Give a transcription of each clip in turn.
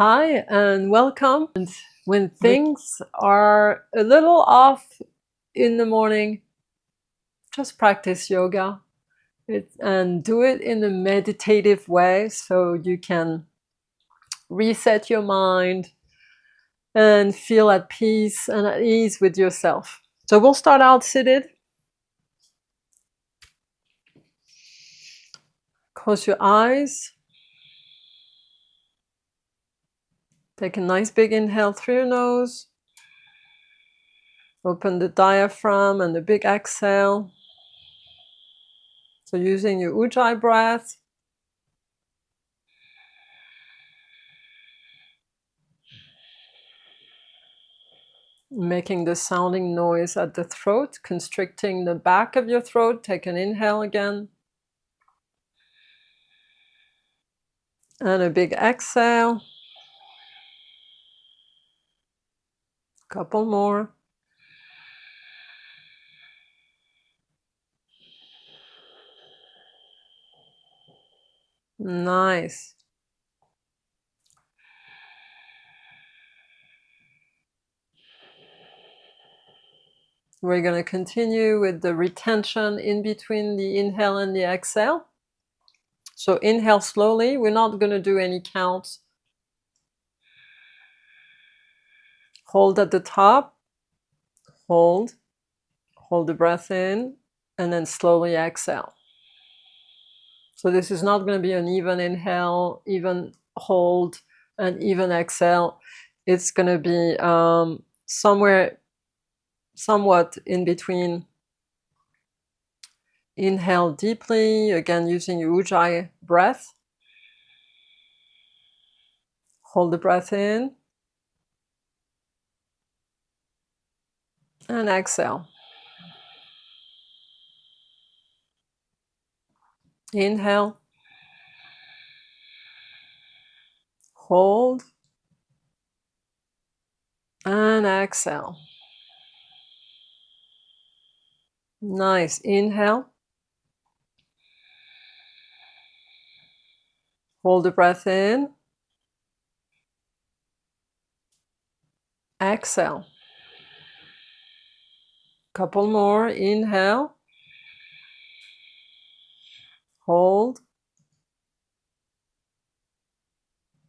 Hi and welcome. And when things are a little off in the morning, just practice yoga and do it in a meditative way so you can reset your mind and feel at peace and at ease with yourself. So we'll start out seated. Close your eyes. Take a nice big inhale through your nose. Open the diaphragm and the big exhale. So using your Ujjayi breath. Making the sounding noise at the throat, constricting the back of your throat. Take an inhale again. And a big exhale. Couple more. Nice. We're going to continue with the retention in between the inhale and the exhale. So inhale slowly. We're not going to do any counts. Hold at the top. Hold. Hold the breath in. And then slowly exhale. So this is not going to be an even inhale, even hold, and even exhale. It's going to be somewhere, somewhat in between. Inhale deeply, again using your Ujjayi breath. Hold the breath in. And exhale. Inhale. Hold. And exhale. Nice. Inhale. Hold the breath in. Exhale. Couple more. Inhale. Hold.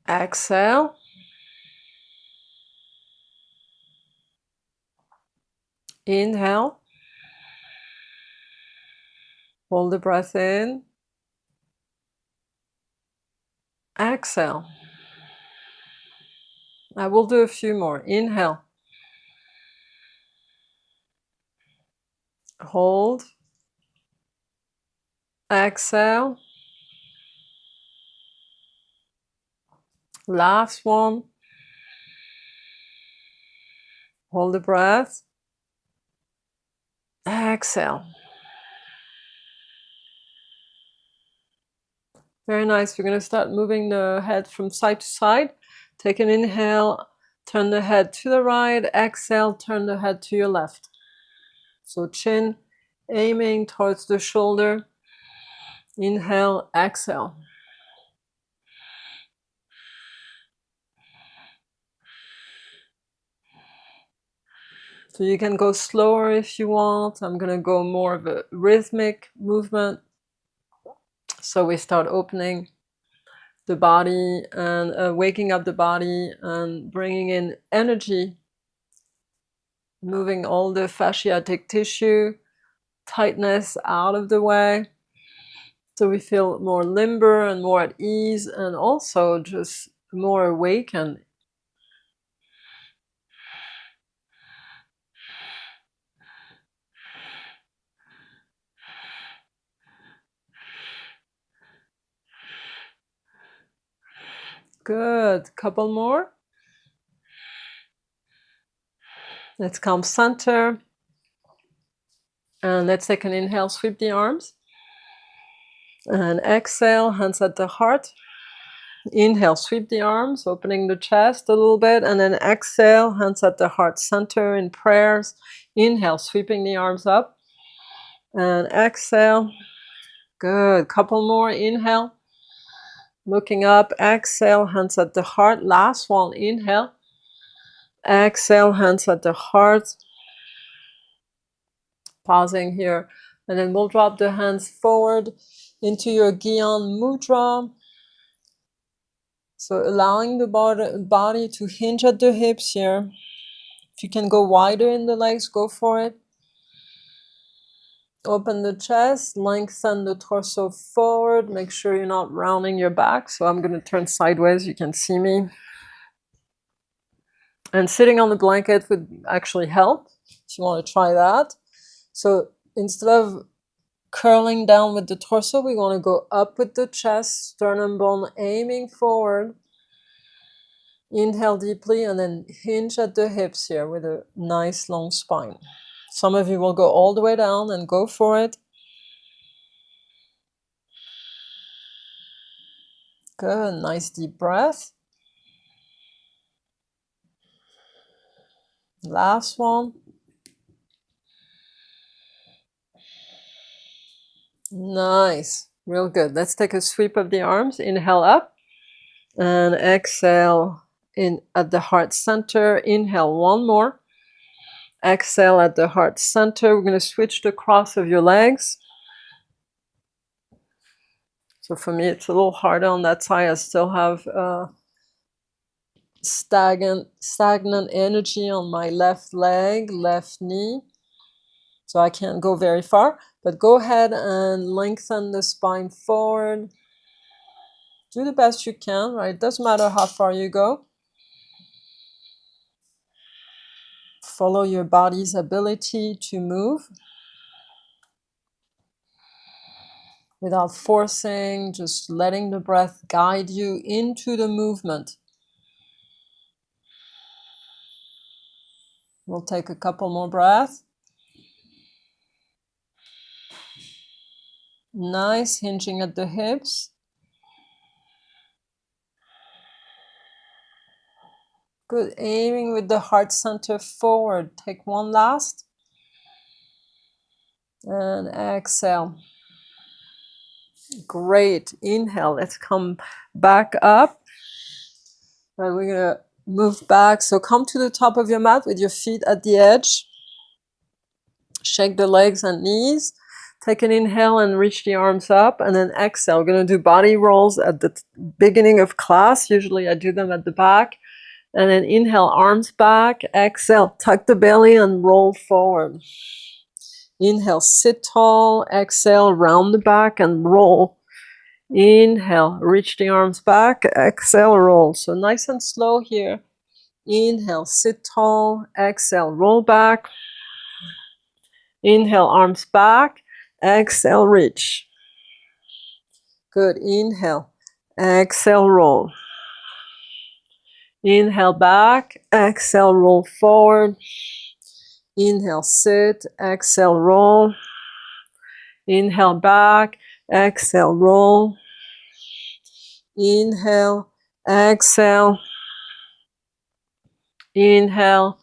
Exhale. Inhale. Hold the breath in. Exhale. I will do a few more. Inhale. Hold. Exhale. Last one. Hold the breath. Exhale. Very nice. We're going to start moving the head from side to side. Take an inhale. Turn the head to the right. Exhale. Turn the head to your left. So chin aiming towards the shoulder. Inhale. Exhale. So you can go slower if you want. I'm going to go more of a rhythmic movement. So we start opening the body and waking up the body and bringing in energy, moving all the fasciatic tissue, tightness out of the way. So we feel more limber and more at ease and also just more awakened. Good. Couple more. Let's come center. And let's take an inhale, sweep the arms. And exhale, hands at the heart. Inhale, sweep the arms, opening the chest a little bit. And then exhale, hands at the heart center in prayers. Inhale, sweeping the arms up. And exhale. Good. Couple more. Inhale. Looking up, exhale, hands at the heart. Last one, inhale. Exhale, hands at the heart. Pausing here. And then we'll drop the hands forward into your Gyan Mudra. So allowing the body to hinge at the hips here. If you can go wider in the legs, go for it. Open the chest, lengthen the torso forward. Make sure you're not rounding your back. So I'm going to turn sideways. You can see me. And sitting on the blanket would actually help if you want to try that. So instead of curling down with the torso, we want to go up with the chest, sternum bone aiming forward. Inhale deeply and then hinge at the hips here with a nice long spine. Some of you will go all the way down and go for it. Good, nice deep breath. Last one. Nice, real good. Let's take a sweep of the arms. Inhale up and exhale in at the heart center. Inhale one more. Exhale at the heart center. We're going to switch the cross of your legs. So for me, it's a little harder on that side. I still have stagnant energy on my left leg, left knee. So I can't go very far. But go ahead and lengthen the spine forward. Do the best you can, right? It doesn't matter how far you go. Follow your body's ability to move without forcing, just letting the breath guide you into the movement. We'll take a couple more breaths. Nice, hinging at the hips. Good, aiming with the heart center forward. Take one last. And exhale. Great, inhale. Let's come back up. And we're going to move back. So come to the top of your mat with your feet at the edge. Shake the legs and knees. Take an inhale and reach the arms up. And then exhale. We're going to do body rolls at the beginning of class. Usually I do them at the back. And then inhale, arms back. Exhale, tuck the belly and roll forward. Inhale, sit tall. Exhale, round the back and roll. Inhale, reach the arms back. Exhale, roll. So nice and slow here. Inhale, sit tall. Exhale, roll back. Inhale, arms back. Exhale, reach. Good. Inhale. Exhale, roll. Inhale, back. Exhale, roll forward. Inhale, sit. Exhale, roll. Inhale, back. Exhale, roll. Inhale. Exhale. Inhale.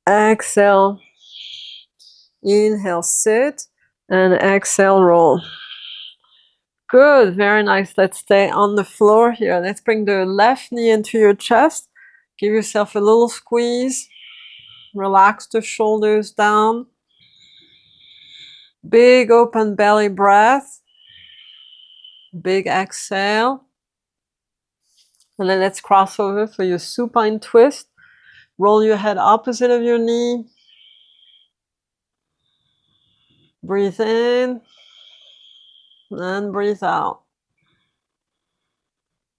Exhale. Inhale, sit. And exhale, roll. Good, very nice. Let's stay on the floor here. Let's bring the left knee into your chest. Give yourself a little squeeze. Relax the shoulders down. Big open belly breath. Big exhale. And then let's cross over for your supine twist. Roll your head opposite of your knee. Breathe in. And breathe out.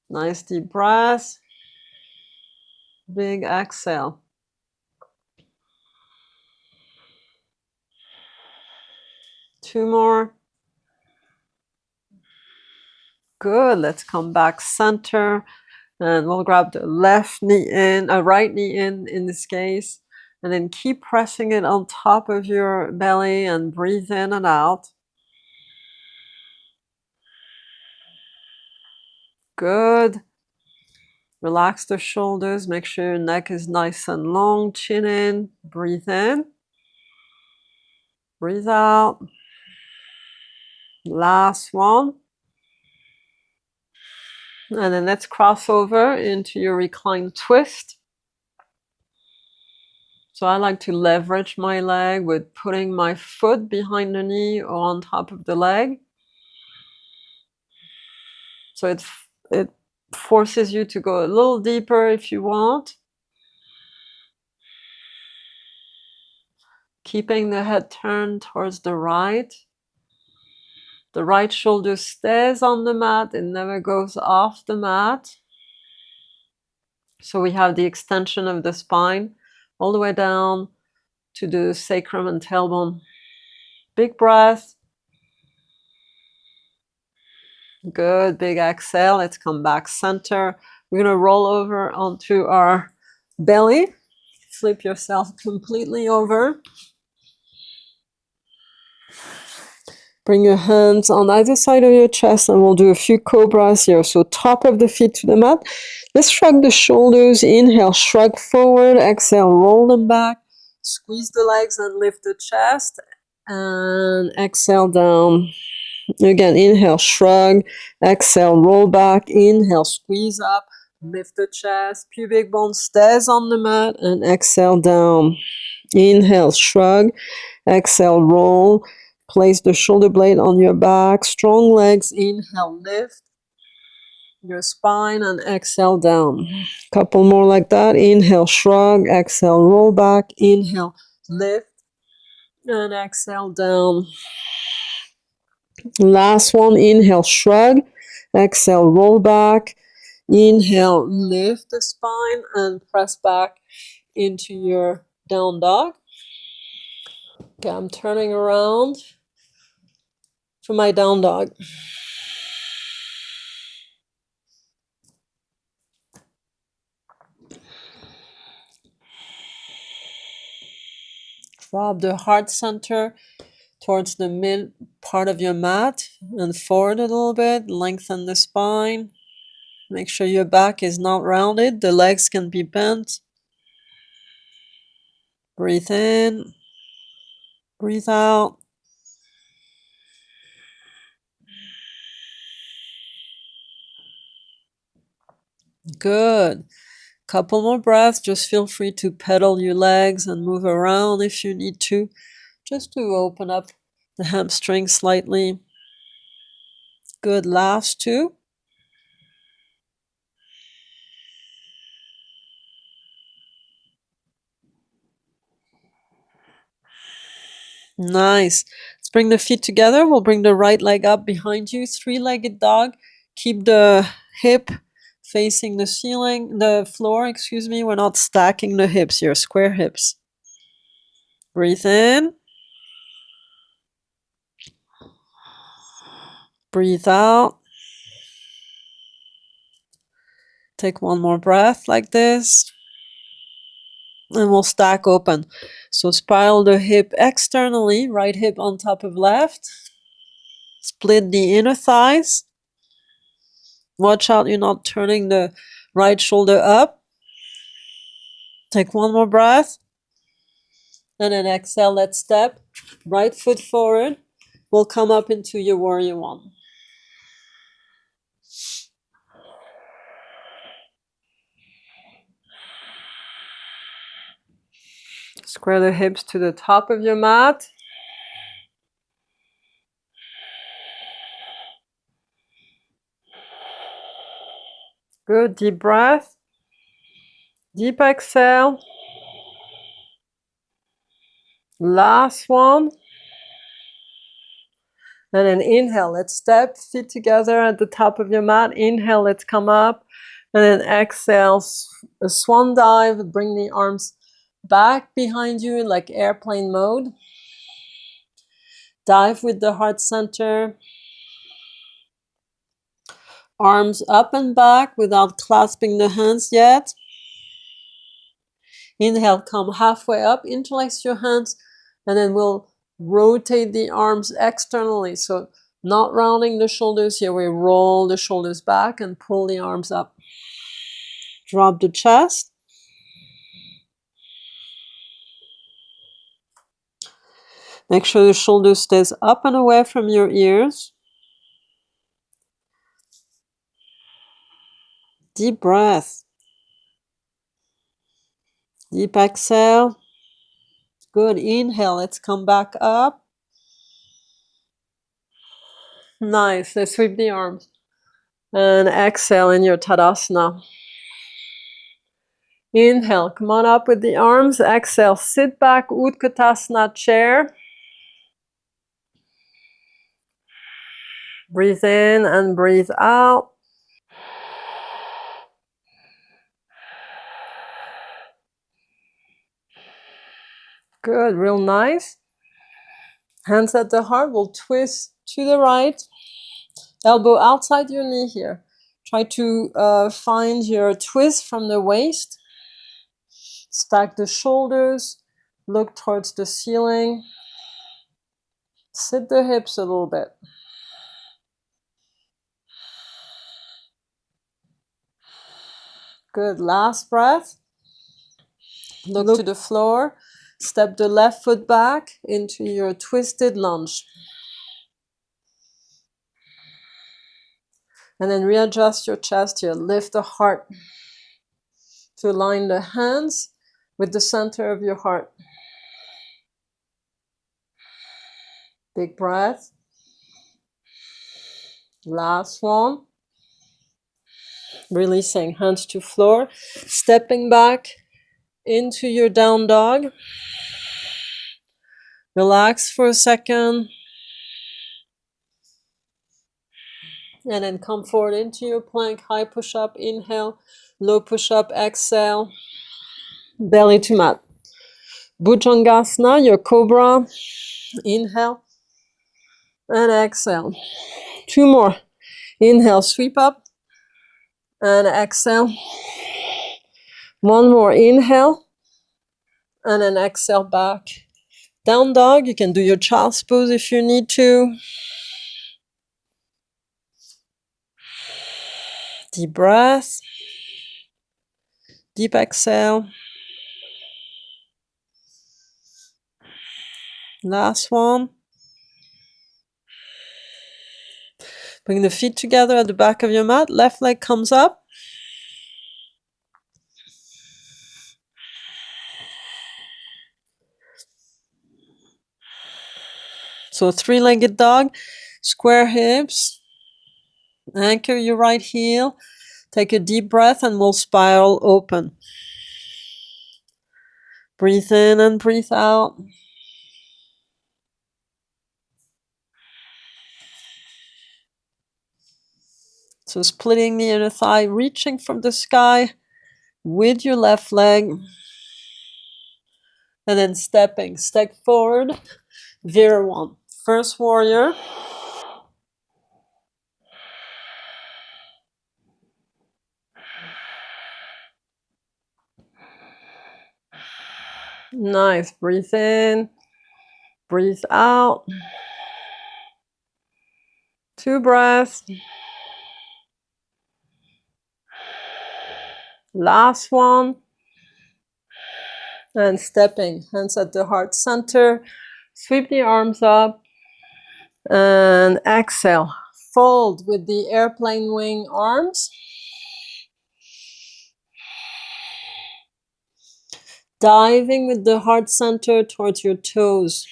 Nice deep breath. Big exhale. Two more. Good. Let's come back center. And we'll grab the left knee in, right knee in this case. And then keep pressing it on top of your belly and breathe in and out. Good. Relax the shoulders. Make sure your neck is nice and long. Chin in. Breathe in. Breathe out. Last one. And then let's cross over into your reclined twist. So I like to leverage my leg with putting my foot behind the knee or on top of the leg. So it forces you to go a little deeper if you want. Keeping the head turned towards the right. The right shoulder stays on the mat, it never goes off the mat. So we have the extension of the spine all the way down to the sacrum and tailbone. Big breath. Good, big exhale. Let's come back center. We're going to roll over onto our belly. Flip yourself completely over. Bring your hands on either side of your chest and we'll do a few cobras here. So top of the feet to the mat. Let's shrug the shoulders. Inhale, shrug forward. Exhale, roll them back. Squeeze the legs and lift the chest. And exhale down. Again, inhale, shrug. Exhale, roll back. Inhale, squeeze up. Lift the chest. Pubic bone stays on the mat. And exhale down. Inhale, shrug. Exhale, roll. Place the shoulder blade on your back. Strong legs. Inhale, lift your spine and exhale down. Couple more like that. Inhale, shrug. Exhale, roll back. Inhale, lift and exhale down. Last one. Inhale, shrug. Exhale, roll back. Inhale, lift the spine and press back into your down dog. Okay, I'm turning around for my down dog. Drop the heart center towards the mid part of your mat and forward a little bit. Lengthen the spine. Make sure your back is not rounded. The legs can be bent. Breathe in. Breathe out. Good. Couple more breaths. Just feel free to pedal your legs and move around if you need to, just to open up the hamstring slightly. Good. Last two. Nice. Let's bring the feet together. We'll bring the right leg up behind you. Three-legged dog. Keep the hip facing the ceiling, the floor, excuse me. We're not stacking the hips here, square hips. Breathe in. Breathe out. Take one more breath like this. And we'll stack open. So spiral the hip externally, right hip on top of left. Split the inner thighs. Watch out you're not turning the right shoulder up. Take one more breath. And then exhale, let's step. Right foot forward. We'll come up into your warrior one. Square the hips to the top of your mat. Good, deep breath. Deep exhale. Last one. And then inhale, let's step, feet together at the top of your mat. Inhale, let's come up. And then exhale, a swan dive. Bring the arms back behind you like airplane mode. Dive with the heart center. Arms up and back without clasping the hands yet. Inhale, come halfway up, interlace your hands, and then we'll rotate the arms externally. So not rounding the shoulders here, we roll the shoulders back and pull the arms up. Drop the chest. Make sure the shoulder stays up and away from your ears. Deep breath. Deep exhale. Good. Inhale. Let's come back up. Nice. Let's sweep the arms. And exhale in your Tadasana. Inhale, come on up with the arms. Exhale, sit back, Utkatasana chair. Breathe in and breathe out. Good, real nice. Hands at the heart, we'll twist to the right. Elbow outside your knee here. Try to find your twist from the waist. Stack the shoulders. Look towards the ceiling. Sit the hips a little bit. Good, last breath. Look to the floor. Step the left foot back into your twisted lunge. And then readjust your chest here. Lift the heart to align the hands with the center of your heart. Big breath. Last one. Releasing hands to floor. Stepping back into your down dog. Relax for a second. And then come forward into your plank. High push-up, inhale. Low push-up, exhale. Belly to mat. Bhujangasana, your cobra. Inhale. And exhale. Two more. Inhale, sweep up. And exhale. One more. Inhale. And then exhale back. Down dog. You can do your child's pose if you need to. Deep breath. Deep exhale. Last one. Bring the feet together at the back of your mat. Left leg comes up. So three-legged dog. Square hips. Anchor your right heel. Take a deep breath and we'll spiral open. Breathe in and breathe out. So splitting the inner thigh, reaching from the sky with your left leg. And then stepping, step forward, Vira 1. First warrior. Nice, breathe in, breathe out. 2 breaths. Last one. And stepping, hands at the heart center. Sweep the arms up. And exhale. Fold with the airplane wing arms. Diving with the heart center towards your toes.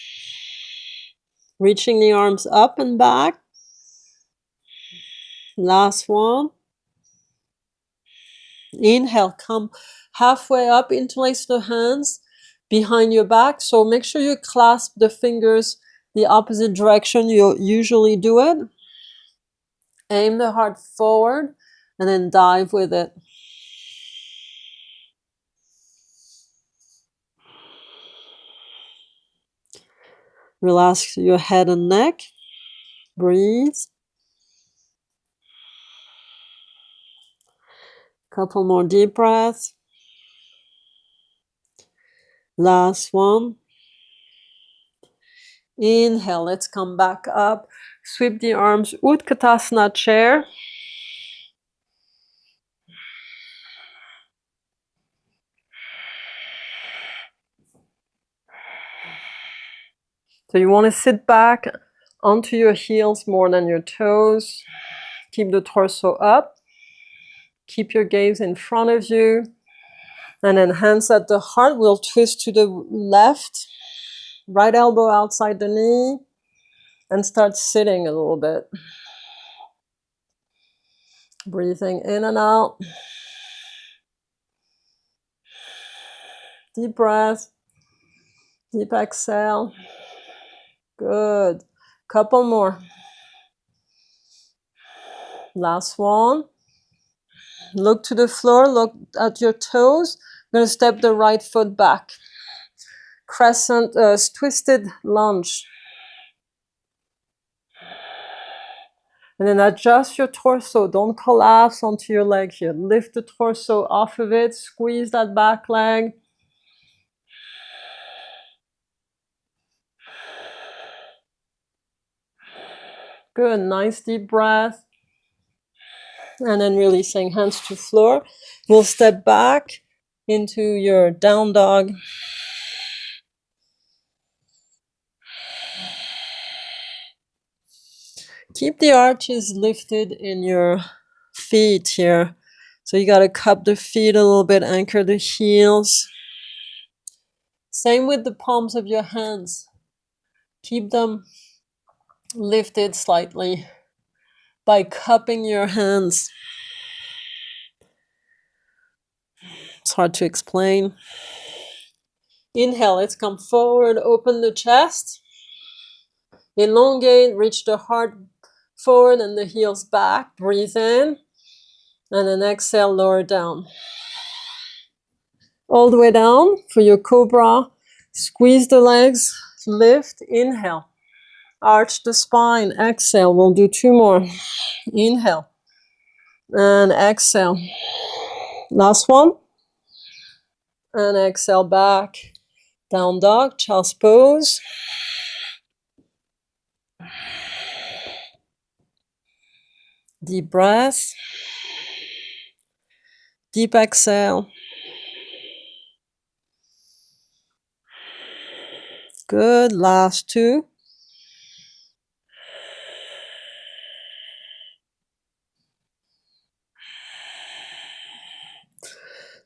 Reaching the arms up and back. Last one. Inhale, come halfway up, interlace the hands behind your back. So make sure you clasp the fingers the opposite direction you usually do it. Aim the heart forward and then dive with it. Relax your head and neck. Breathe. Couple more deep breaths. Last one. Inhale, let's come back up. Sweep the arms, Utkatasana chair. So you want to sit back onto your heels more than your toes. Keep the torso up. Keep your gaze in front of you. And then hands at the heart. We'll twist to the left. Right elbow outside the knee. And start sitting a little bit. Breathing in and out. Deep breath. Deep exhale. Good. Couple more. Last one. Look to the floor. Look at your toes. I'm going to step the right foot back. Crescent, twisted lunge. And then adjust your torso. Don't collapse onto your leg here. Lift the torso off of it. Squeeze that back leg. Good. Nice deep breath. And then releasing hands to floor. We'll step back into your down dog. Keep the arches lifted in your feet here. So you got to cup the feet a little bit, anchor the heels. Same with the palms of your hands. Keep them lifted slightly by cupping your hands. It's hard to explain. Inhale, let's come forward, open the chest. Elongate, reach the heart forward and the heels back. Breathe in. And then exhale, lower down. All the way down for your cobra. Squeeze the legs, lift, inhale. Arch the spine, exhale. We'll do 2 more. Inhale. And exhale. Last one. And exhale back. Down dog, child's pose. Deep breath. Deep exhale. Good. Last 2.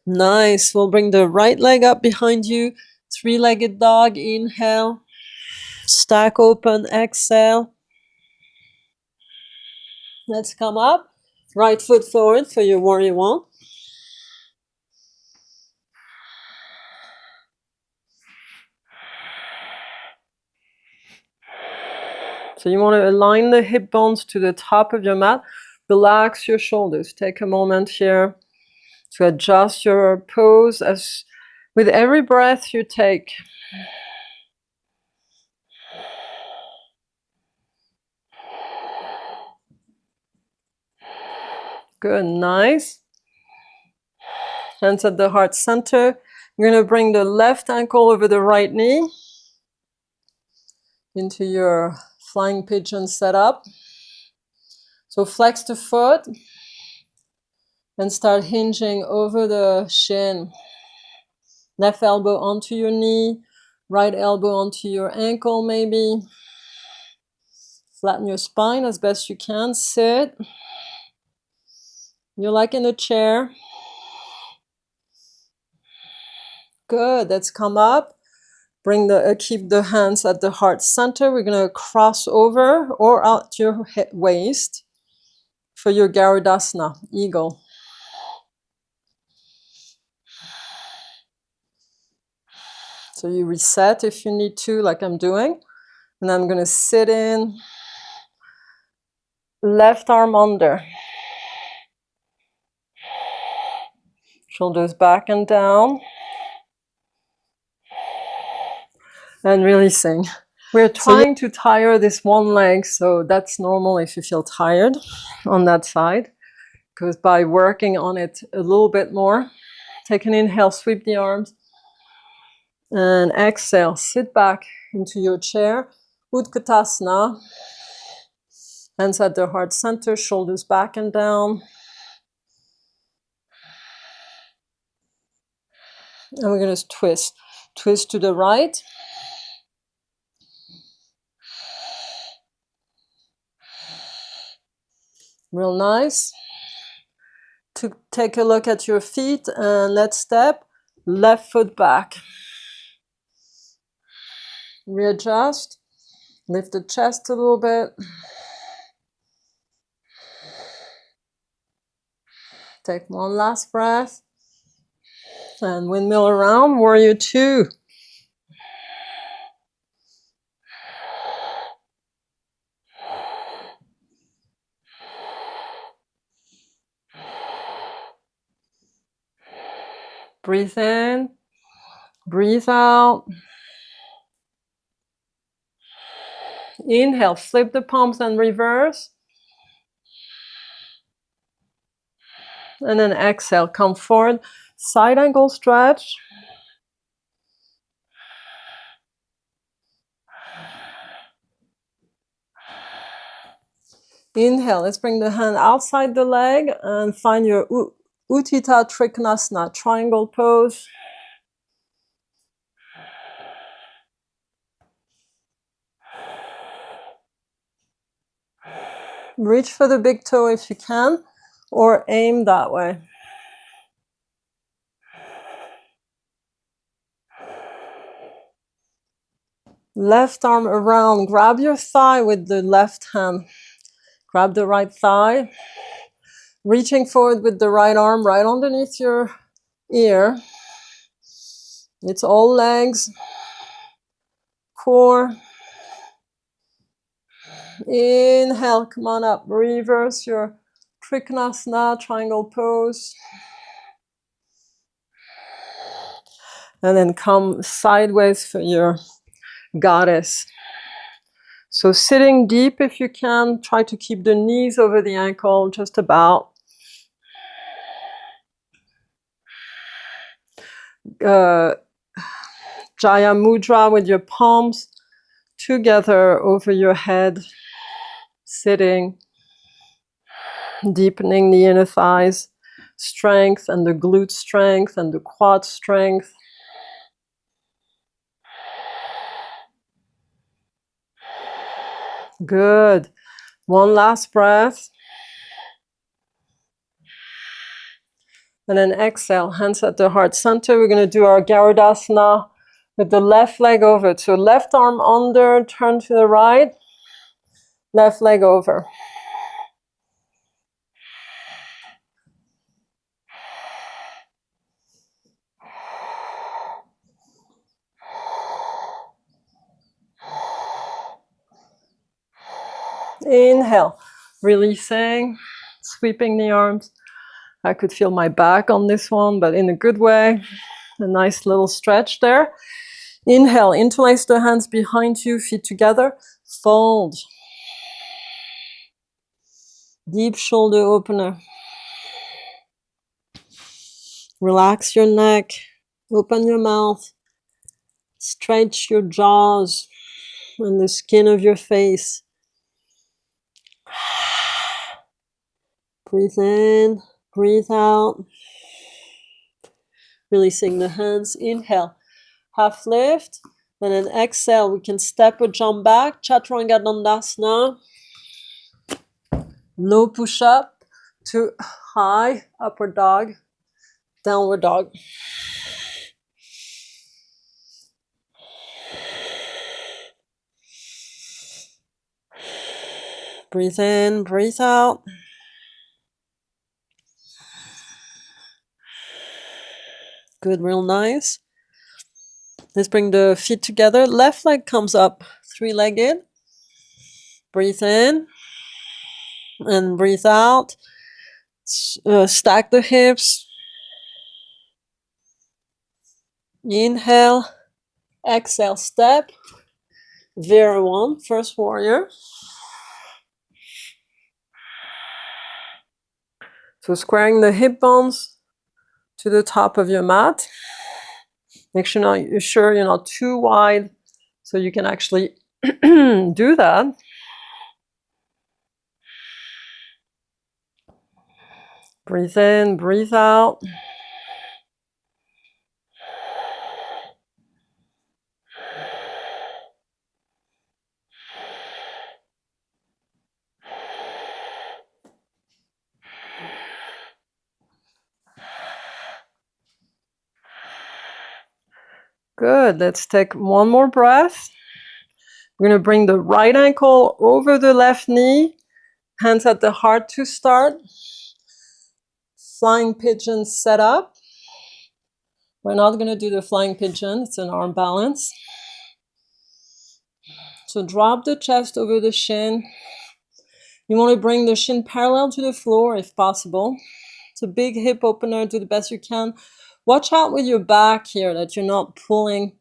Nice. We'll bring the right leg up behind you. 3-legged dog. Inhale. Stack open. Exhale. Let's come up. Right foot forward for your warrior 1. So you want to align the hip bones to the top of your mat. Relax your shoulders. Take a moment here to adjust your pose as with every breath you take. Good, nice. Hands at the heart center. You're going to bring the left ankle over the right knee into your flying pigeon setup. So flex the foot and start hinging over the shin. Left elbow onto your knee, right elbow onto your ankle maybe. Flatten your spine as best you can. Sit. You're like in a chair. Good. Let's come up. Bring the keep the hands at the heart center. We're going to cross over or out your waist for your Garudasana, eagle. So you reset if you need to, like I'm doing. And I'm going to sit in. Left arm under. Shoulders back and down. And releasing. We're trying to tire this one leg, so that's normal if you feel tired on that side. Because by working on it a little bit more, take an inhale, sweep the arms. And exhale, sit back into your chair. Utkatasana. Hands at the heart center, shoulders back and down. And we're going to twist. Twist to the right. Real nice. to take a look at your feet, and let's step left foot back. Readjust, lift the chest a little bit. Take one last breath. And windmill around, warrior two. Breathe in, breathe out. Inhale, flip the palms and reverse. And then exhale, come forward, side angle stretch. Inhale, let's bring the hand outside the leg and find your Utthita Trikonasana, triangle pose. Reach for the big toe if you can, or aim that way. Left arm around, grab your thigh with the left hand. Grab the right thigh. Reaching forward with the right arm right underneath your ear. It's all legs, core. Inhale, come on up. Reverse your Trikonasana, triangle pose. And then come sideways for your goddess. So sitting deep if you can. Try to keep the knees over the ankle, just about. Jaya Mudra with your palms together over your head. Sitting. Deepening the inner thighs strength and the glute strength and the quad strength. Good. One last breath. And then exhale, hands at the heart center. We're going to do our Garudasana with the left leg over. So left arm under, turn to the right, left leg over. Inhale, releasing, sweeping the arms. I could feel my back on this one, but in a good way. A nice little stretch there. Inhale, interlace the hands behind you, feet together. Fold. Deep shoulder opener. Relax your neck. Open your mouth. Stretch your jaws and the skin of your face. Breathe in, breathe out. Releasing the hands. Inhale, half lift. And then exhale, we can step or jump back. Chaturanga Dandasana. Low push-up to high upward dog. Downward dog. Breathe in, breathe out. Good, real nice. Let's bring the feet together. Left leg comes up, three-legged. Breathe in and breathe out. Stack the hips. Inhale, exhale, step. Vira one, first warrior. So squaring the hip bones to the top of your mat. Make sure you're not too wide so you can actually do that. Breathe in, breathe out. Good. Let's take one more breath. We're going to bring the right ankle over the left knee. Hands at the heart to start. Flying pigeon set up. We're not going to do the flying pigeon. It's an arm balance. So drop the chest over the shin. You want to bring the shin parallel to the floor if possible. It's a big hip opener. Do the best you can. Watch out with your back here that you're not pulling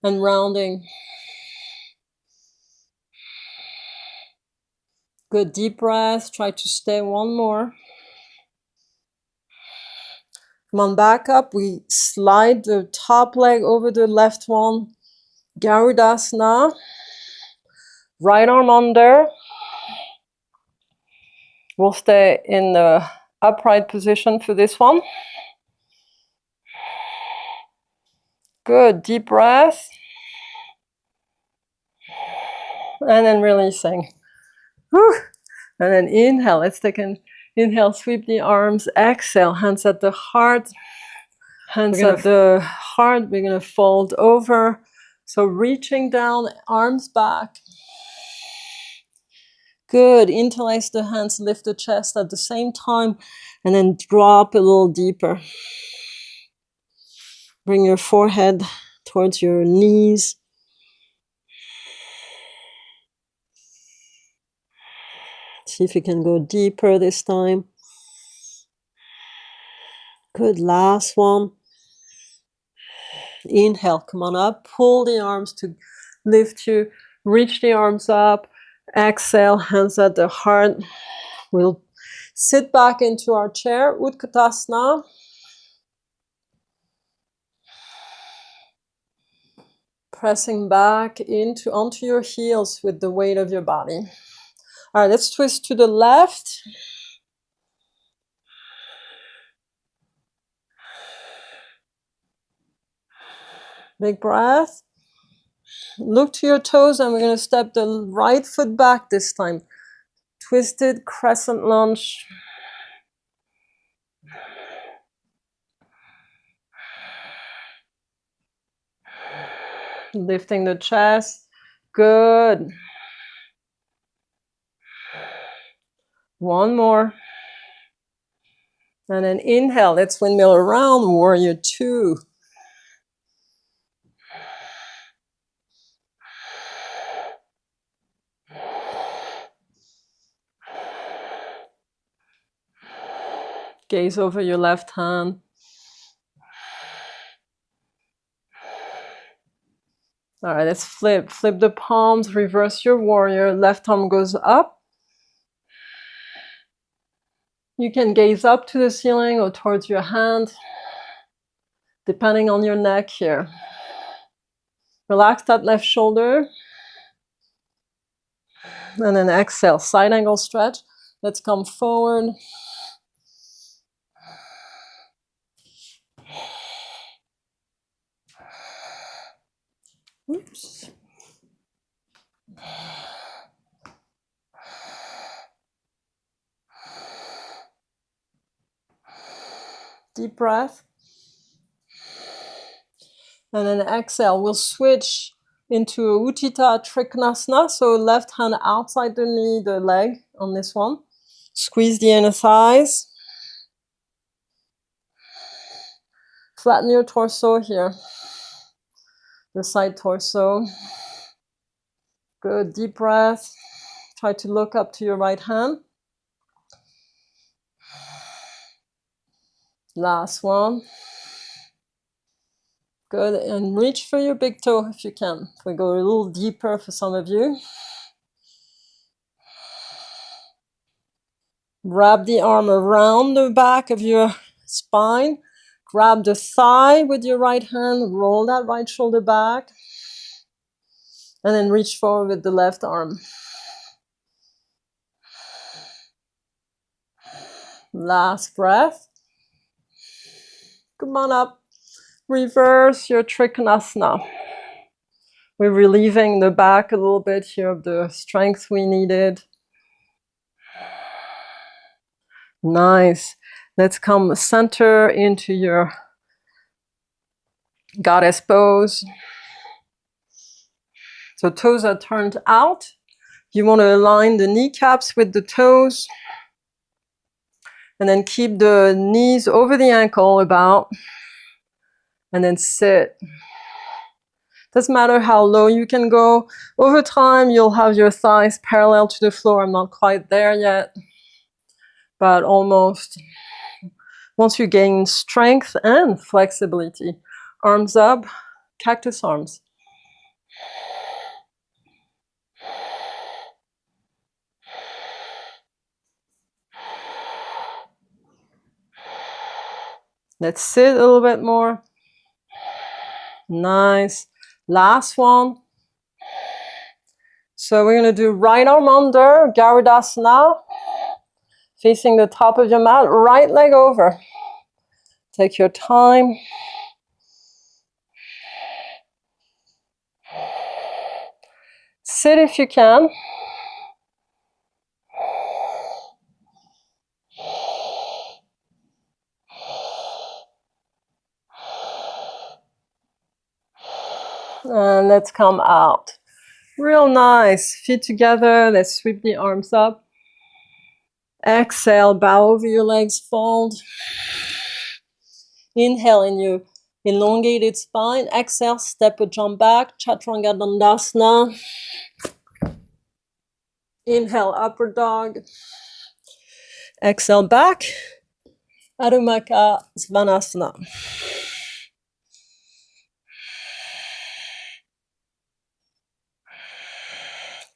and rounding. Good deep breath. Try to stay one more. Come on back up. We slide the top leg over the left one. Garudasana. Right arm under. We'll stay in the upright position for this one. Good, deep breath. And then releasing. Whew. And then inhale. Let's take an inhale, sweep the arms. Exhale, hands at the heart. Hands at the heart. We're going to fold over. So reaching down, arms back. Good. Interlace the hands, lift the chest at the same time, and then drop a little deeper. Bring your forehead towards your knees. See if you can go deeper this time. Good. Last one. Inhale. Come on up. Pull the arms to lift you. Reach the arms up. Exhale. Hands at the heart. We'll sit back into our chair. Utkatasana. Pressing back onto your heels with the weight of your body. All right, let's twist to the left. Big breath. Look to your toes, and we're going to step the right foot back this time. Twisted crescent lunge. Lifting the chest. Good. One more. And then inhale. Let's windmill around. Warrior two. Gaze over your left hand. All right, let's flip. Flip the palms, reverse your warrior. Left arm goes up. You can gaze up to the ceiling or towards your hand, depending on your neck here. Relax that left shoulder. And then exhale, side angle stretch. Let's come forward. Oops. Deep breath. And then exhale. We'll switch into Utthita Trikonasana. So left hand outside the knee, the leg on this one. Squeeze the inner thighs. Flatten your torso here. The side torso. Good. Deep breath. Try to look up to your right hand. Last one. Good. And reach for your big toe if you can. We go a little deeper for some of you. Wrap the arm around the back of your spine. Grab the thigh with your right hand. Roll that right shoulder back. And then reach forward with the left arm. Last breath. Come on up. Reverse your Trikonasana. We're relieving the back a little bit here of the strength we needed. Nice. Let's come center into your Goddess pose. So toes are turned out. You want to align the kneecaps with the toes. And then keep the knees over the ankle about. And then sit. Doesn't matter how low you can go. Over time, you'll have your thighs parallel to the floor. I'm not quite there yet, but almost. Once you gain strength and flexibility, arms up, cactus arms. Let's sit a little bit more. Nice. Last one. So we're going to do right arm under, Galavasana, facing the top of your mat, right leg over. Take your time. Sit if you can. And let's come out. Real nice. Feet together. Let's sweep the arms up. Exhale, bow over your legs, fold. Inhale in your elongated spine. Exhale, step or jump back. Chaturanga Dandasana. Inhale, upward dog. Exhale, back. Adho Mukha Svanasana.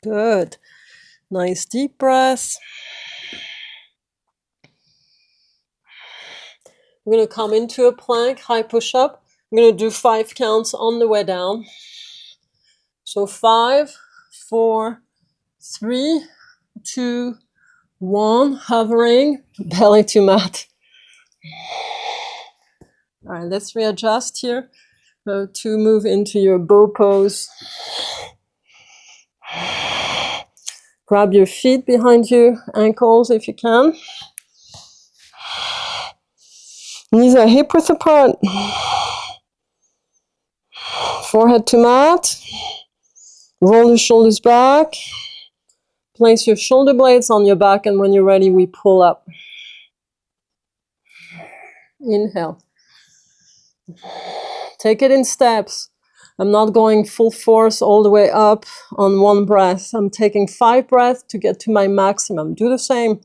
Good. Nice deep breath. I'm going to come into a plank, high push-up. I'm going to do 5 counts on the way down. So 5, 4, 3, 2, 1. Hovering, belly to mat. All right, let's readjust here to move into your bow pose. Grab your feet behind you, ankles if you can. Knees are hip width apart. Forehead to mat. Roll the shoulders back. Place your shoulder blades on your back, and when you're ready, we pull up. Inhale. Take it in steps. I'm not going full force all the way up on one breath. I'm taking 5 breaths to get to my maximum. Do the same.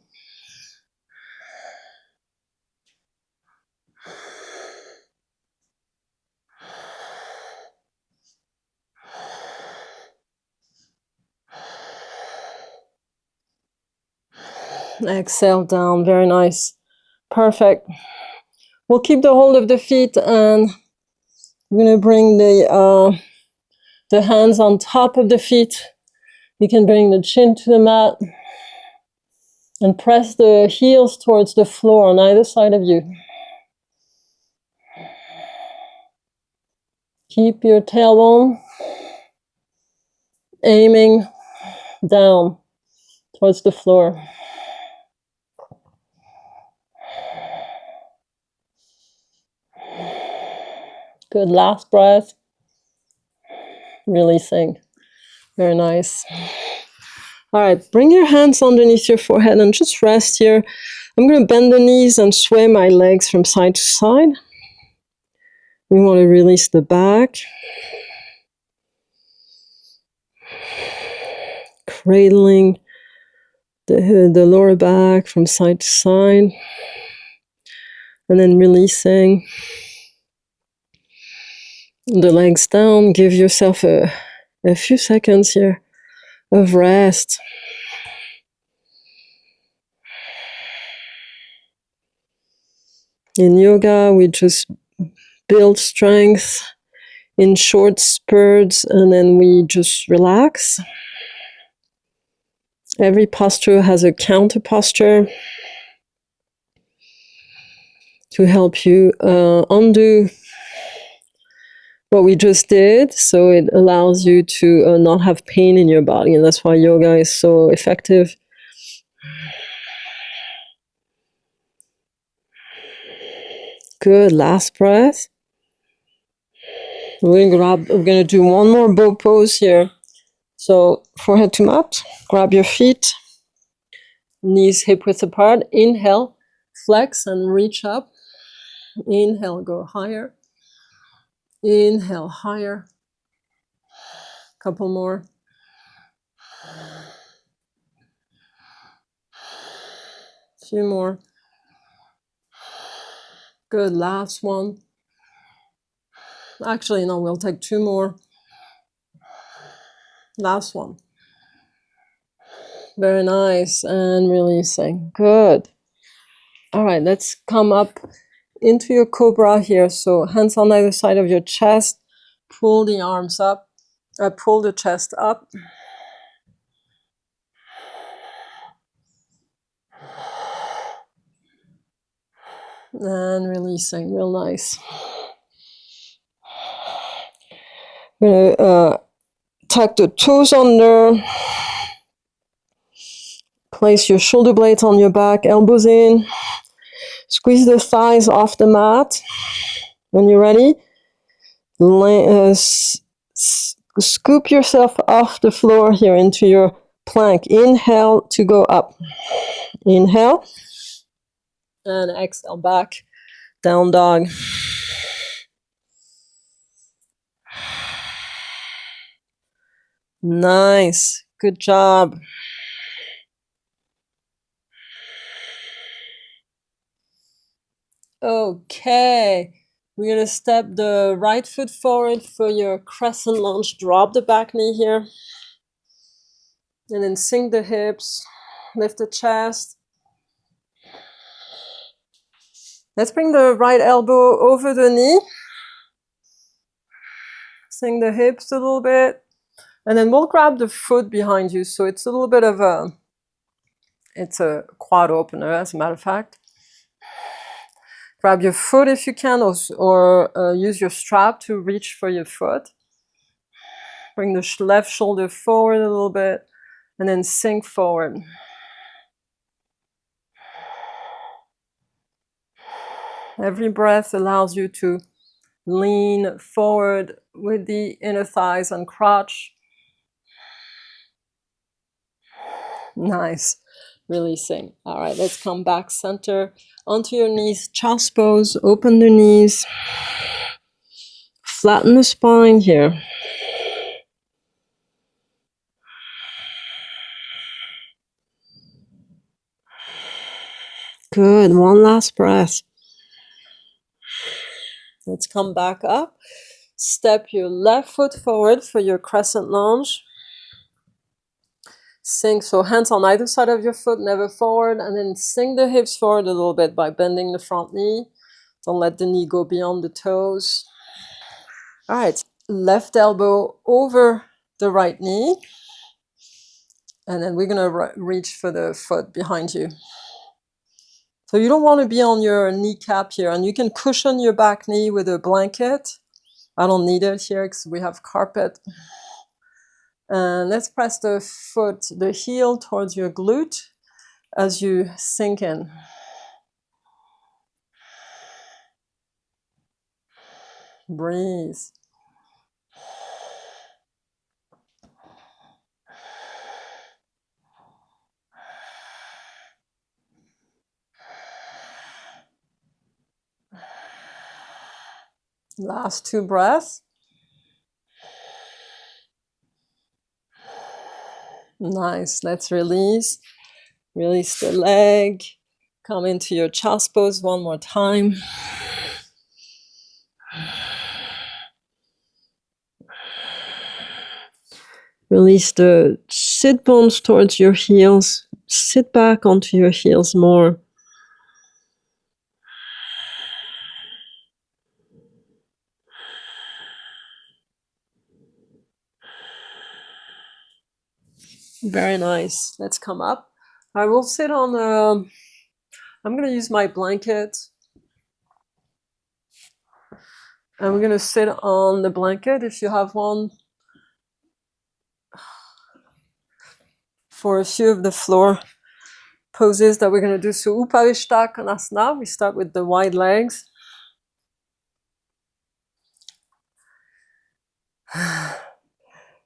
Exhale down. Very nice. Perfect. We'll keep the hold of the feet, and I'm going to bring the hands on top of the feet. You can bring the chin to the mat and press the heels towards the floor on either side of you. Keep your tailbone aiming down towards the floor. Good. Last breath. Releasing. Very nice. All right. Bring your hands underneath your forehead and just rest here. I'm going to bend the knees and sway my legs from side to side. We want to release the back. Cradling the lower back from side to side. And then releasing the legs down. Give yourself a few seconds here of rest. In yoga, we just build strength in short spurts, and then we just relax. Every posture has a counter posture to help you undo what we just did, so it allows you to not have pain in your body, and that's why yoga is so effective. Good. Last breath. We're gonna do one more bow pose here. So forehead to mat, grab your feet, knees hip width apart. Inhale, flex and reach up. Inhale, go higher. Inhale, higher. Couple more. Few more. Good, last one. Actually, no, we'll take two more. Last one. Very nice, and releasing. Good. All right, let's come up into your cobra here. So hands on either side of your chest. Pull the arms up. Pull the chest up. And releasing, real nice. We're gonna tuck the toes under. Place your shoulder blades on your back, elbows in. Squeeze the thighs off the mat. When you're ready, scoop yourself off the floor here into your plank. Inhale to go up. Inhale. And exhale back. Down dog. Nice. Good job. Okay. We're going to step the right foot forward for your crescent lunge. Drop the back knee here. And then sink the hips. Lift the chest. Let's bring the right elbow over the knee. Sink the hips a little bit. And then we'll grab the foot behind you. So it's a little bit of it's a quad opener, as a matter of fact. Grab your foot if you can, or use your strap to reach for your foot. Bring the left shoulder forward a little bit, and then sink forward. Every breath allows you to lean forward with the inner thighs and crotch. Nice. Releasing. All right, let's come back center onto your knees. Child's pose. Open the knees. Flatten the spine here. Good. One last breath. Let's come back up. Step your left foot forward for your crescent lunge. Sink, so hands on either side of your foot, never forward, and then sink the hips forward a little bit by bending the front knee. Don't let the knee go beyond the toes. All right, left elbow over the right knee. And then we're gonna reach for the foot behind you. So you don't want to be on your kneecap here, and you can cushion your back knee with a blanket. I don't need it here because we have carpet. And let's press the foot, the heel towards your glute as you sink in. Breathe. Last two breaths. Nice. Let's release. Release the leg. Come into your child's pose one more time. Release the sit bones towards your heels. Sit back onto your heels more. Very nice. Let's come up. I will sit on I'm going to use my blanket. And we're going to sit on the blanket if you have one. For a few of the floor poses that we're going to do. So Utkatasana, we start with the wide legs.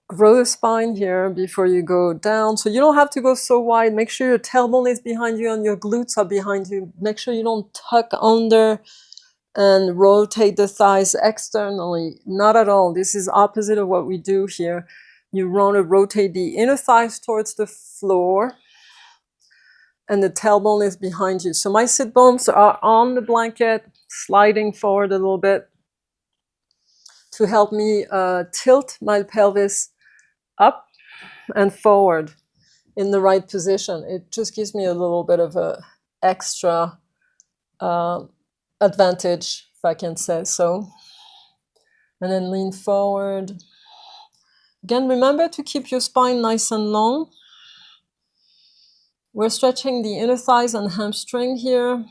Grow the spine here before you go down. So you don't have to go so wide. Make sure your tailbone is behind you and your glutes are behind you. Make sure you don't tuck under and rotate the thighs externally. Not at all. This is opposite of what we do here. You want to rotate the inner thighs towards the floor and the tailbone is behind you. So my sit bones are on the blanket, sliding forward a little bit to help me tilt my pelvis up and forward in the right position. It just gives me a little bit of a extra advantage, if I can say so. And then lean forward. Again, remember to keep your spine nice and long. We're stretching the inner thighs and hamstring here,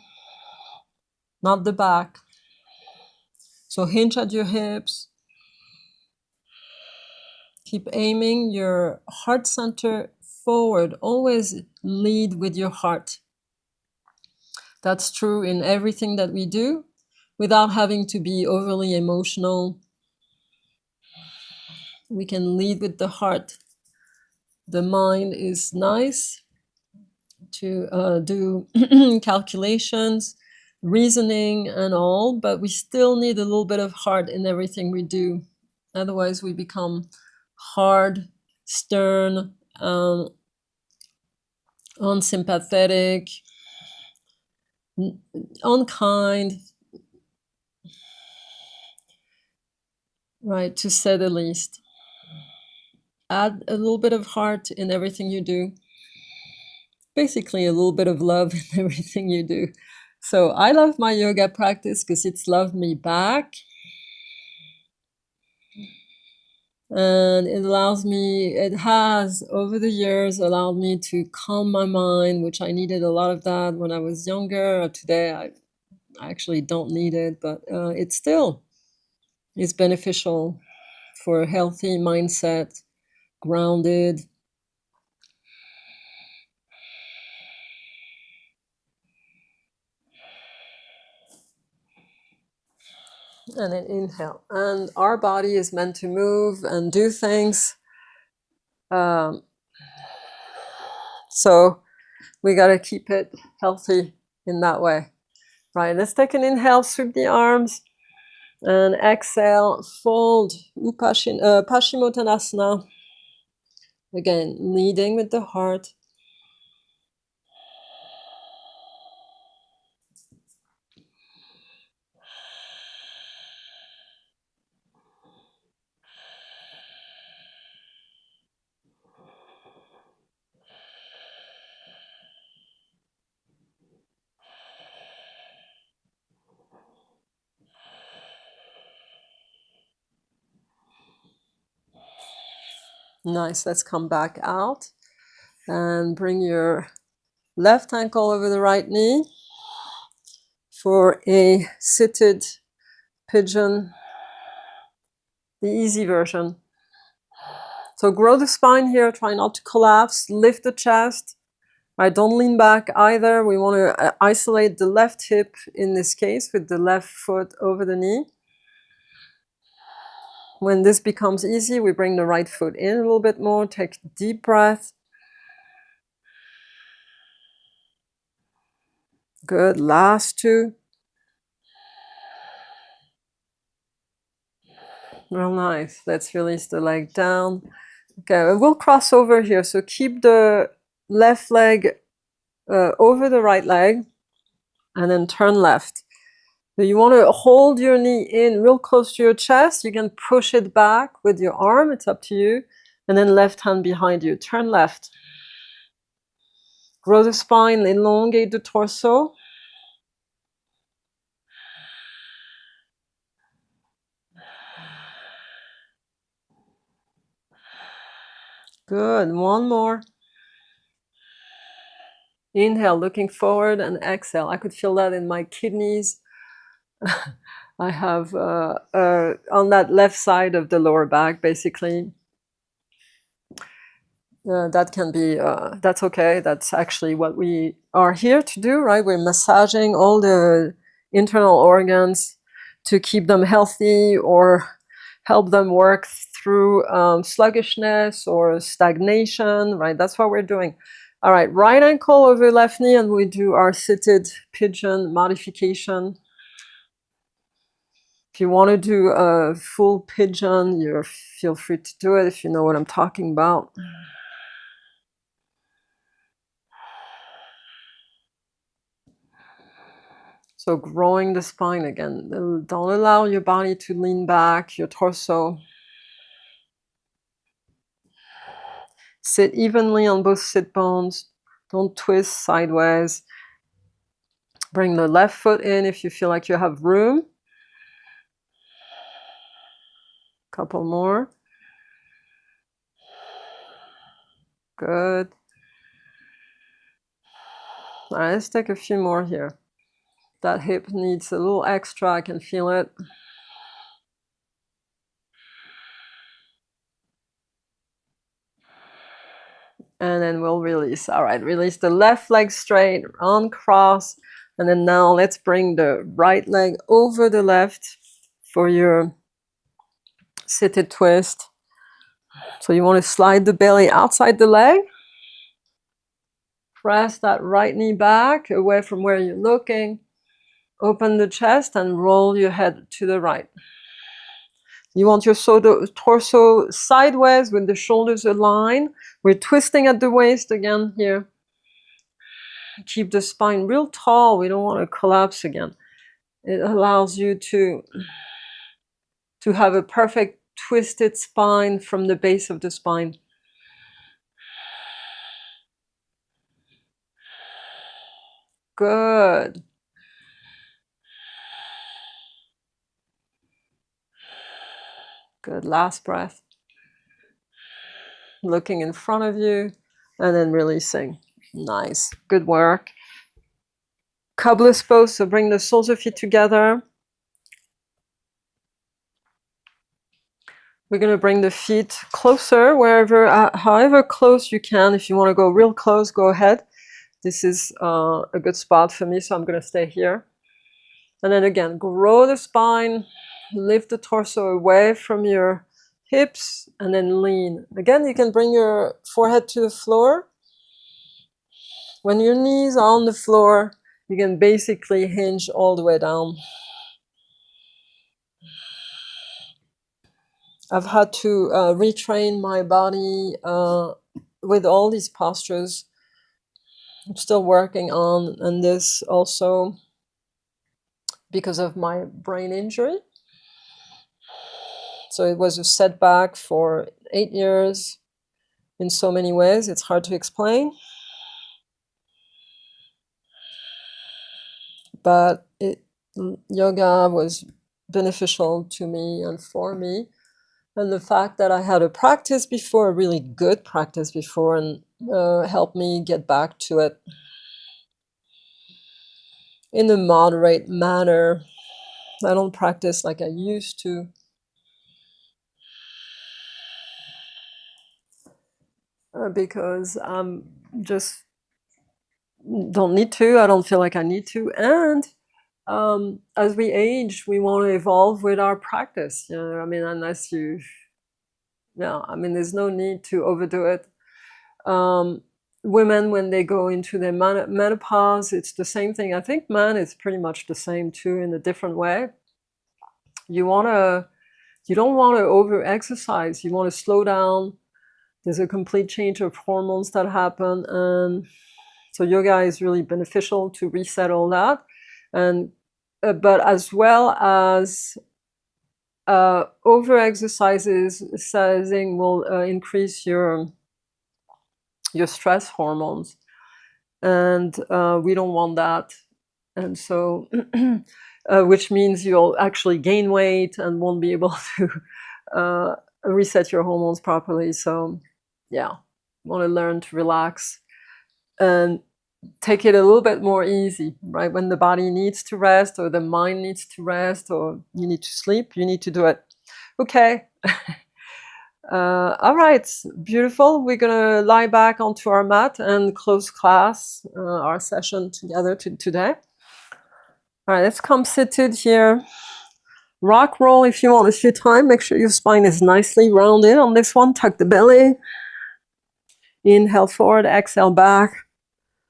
not the back. So hinge at your hips. Keep aiming your heart center forward. Always lead with your heart. That's true in everything that we do, without having to be overly emotional. We can lead with the heart. The mind is nice to do calculations, reasoning and all, but we still need a little bit of heart in everything we do. Otherwise we become hard, stern, unsympathetic, unkind, right, to say the least. Add a little bit of heart in everything you do. Basically a little bit of love in everything you do. So I love my yoga practice because it's loved me back. And it has over the years allowed me to calm my mind, which I needed a lot of that when I was younger. Today I actually don't need it, but it still is beneficial for a healthy mindset, grounded. And then inhale. And our body is meant to move and do things. So we got to keep it healthy in that way. Right, let's take an inhale, sweep the arms. And exhale, fold, Paschimottanasana. Again, leading with the heart. Nice, let's come back out and bring your left ankle over the right knee for a seated pigeon, the easy version. So grow the spine here, try not to collapse, lift the chest. Right, don't lean back either. We want to isolate the left hip in this case with the left foot over the knee. When this becomes easy, we bring the right foot in a little bit more, take a deep breath. Good, last two. Real nice. Let's release the leg down. Okay, we'll cross over here. So keep the left leg over the right leg and then turn left. So you want to hold your knee in real close to your chest. You can push it back with your arm. It's up to you. And then left hand behind you. Turn left. Grow the spine, elongate the torso. Good. One more. Inhale, looking forward, and exhale. I could feel that in my kidneys. I have on that left side of the lower back, basically. That can be, that's okay. That's actually what we are here to do, right? We're massaging all the internal organs to keep them healthy or help them work through sluggishness or stagnation, right? That's what we're doing. All right, right ankle over left knee, and we do our seated pigeon modification. If you want to do a full pigeon, you feel free to do it if you know what I'm talking about. So growing the spine again. Don't allow your body to lean back, your torso. Sit evenly on both sit bones. Don't twist sideways. Bring the left foot in if you feel like you have room. Couple more. Good. All right, let's take a few more here. That hip needs a little extra, I can feel it. And then we'll release. All right, release the left leg straight, uncross. And then now let's bring the right leg over the left for your seated twist. So you want to slide the belly outside the leg. Press that right knee back away from where you're looking. Open the chest and roll your head to the right. You want your torso sideways with the shoulders aligned. We're twisting at the waist again here. Keep the spine real tall. We don't want to collapse again. It allows you to have a perfect twisted spine from the base of the spine. Good. Good. Last breath. Looking in front of you and then releasing. Nice. Good work. Cobbler's pose, so bring the soles of feet together. We're going to bring the feet closer, wherever, however close you can. If you want to go real close, go ahead. This is a good spot for me, so I'm going to stay here. And then again, grow the spine, lift the torso away from your hips, and then lean. Again, you can bring your forehead to the floor. When your knees are on the floor, you can basically hinge all the way down. I've had to retrain my body with all these postures. I'm still working on this also because of my brain injury. So it was a setback for 8 years in so many ways. It's hard to explain. But yoga was beneficial to me and for me. And the fact that I had a practice before, a really good practice before, and helped me get back to it in a moderate manner. I don't practice like I used to. Because I'm just don't need to. I don't feel like I need to. And as we age, we want to evolve with our practice. You know, I mean, unless you, no, I mean, there's no need to overdo it. Women, when they go into their menopause, it's the same thing. I think men is pretty much the same too, in a different way. You don't want to over exercise. You want to slow down. There's a complete change of hormones that happen, and so yoga is really beneficial to reset all that. And but as well as over exercising will increase your stress hormones, and we don't want that. And so which means you'll actually gain weight and won't be able to reset your hormones properly. So yeah, want to learn to relax and take it a little bit more easy, right? When the body needs to rest, or the mind needs to rest, or you need to sleep, you need to do it. Okay. All right, beautiful. We're gonna lie back onto our mat and close class, our session together today. All right, let's come seated here. Rock roll if you want a few times. Make sure your spine is nicely rounded on this one. Tuck the belly. Inhale forward, exhale back.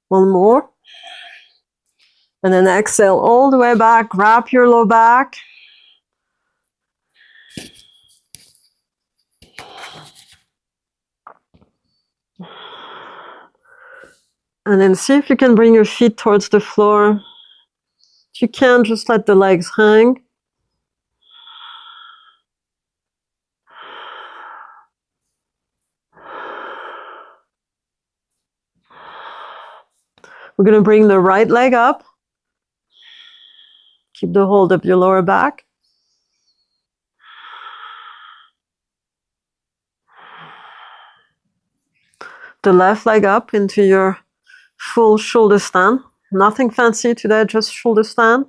One more. And then exhale all the way back. Wrap your low back. And then see if you can bring your feet towards the floor. If you can, just let the legs hang. We're going to bring the right leg up. Keep the hold of your lower back. The left leg up into your full shoulder stand. Nothing fancy today, just shoulder stand.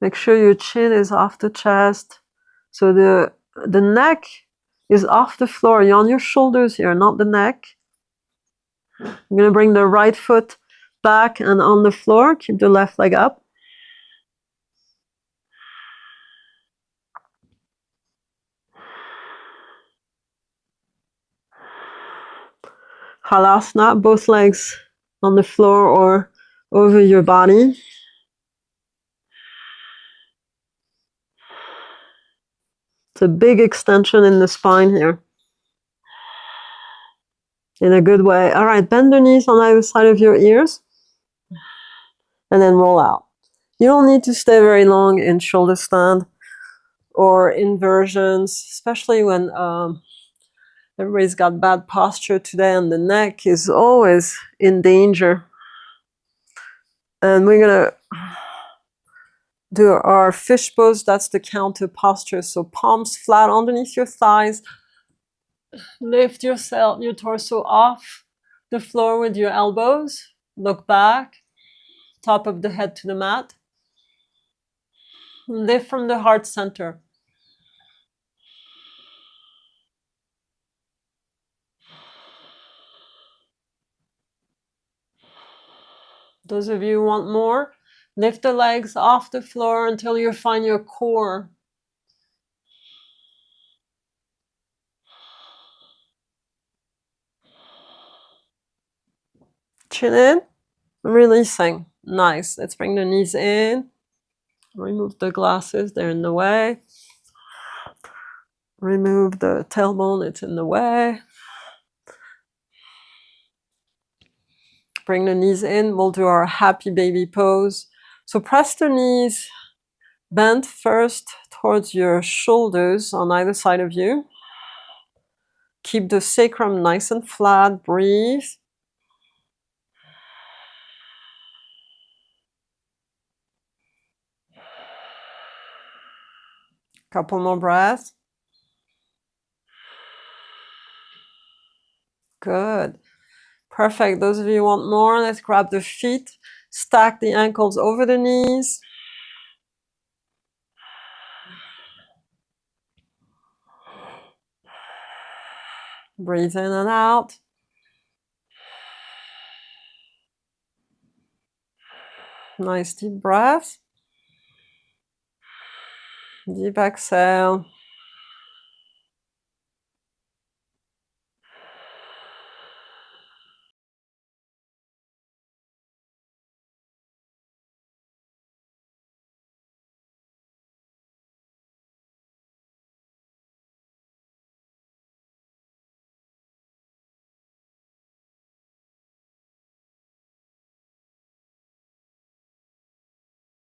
Make sure your chin is off the chest. So the neck is off the floor. You're on your shoulders here, not the neck. I'm going to bring the right foot back and on the floor. Keep the left leg up. Halasana, both legs on the floor or over your body. It's a big extension in the spine here. In a good way. All right, bend the knees on either side of your ears. And then roll out. You don't need to stay very long in shoulder stand or inversions, especially when everybody's got bad posture today and the neck is always in danger. And we're going to do our fish pose. That's the counter posture. So palms flat underneath your thighs. Lift yourself, your torso off the floor with your elbows. Look back. Top of the head to the mat. Lift from the heart center. Those of you who want more, lift the legs off the floor until you find your core. Chin in, releasing. Nice. Let's bring the knees in. Remove the glasses, they're in the way. Remove the tailbone, it's in the way. Bring the knees in. We'll do our happy baby pose. So press the knees, bend first towards your shoulders on either side of you. Keep the sacrum nice and flat. Breathe. Couple more breaths. Good. Perfect. Those of you who want more, let's grab the feet. Stack the ankles over the knees. Breathe in and out. Nice deep breath. Deep exhale.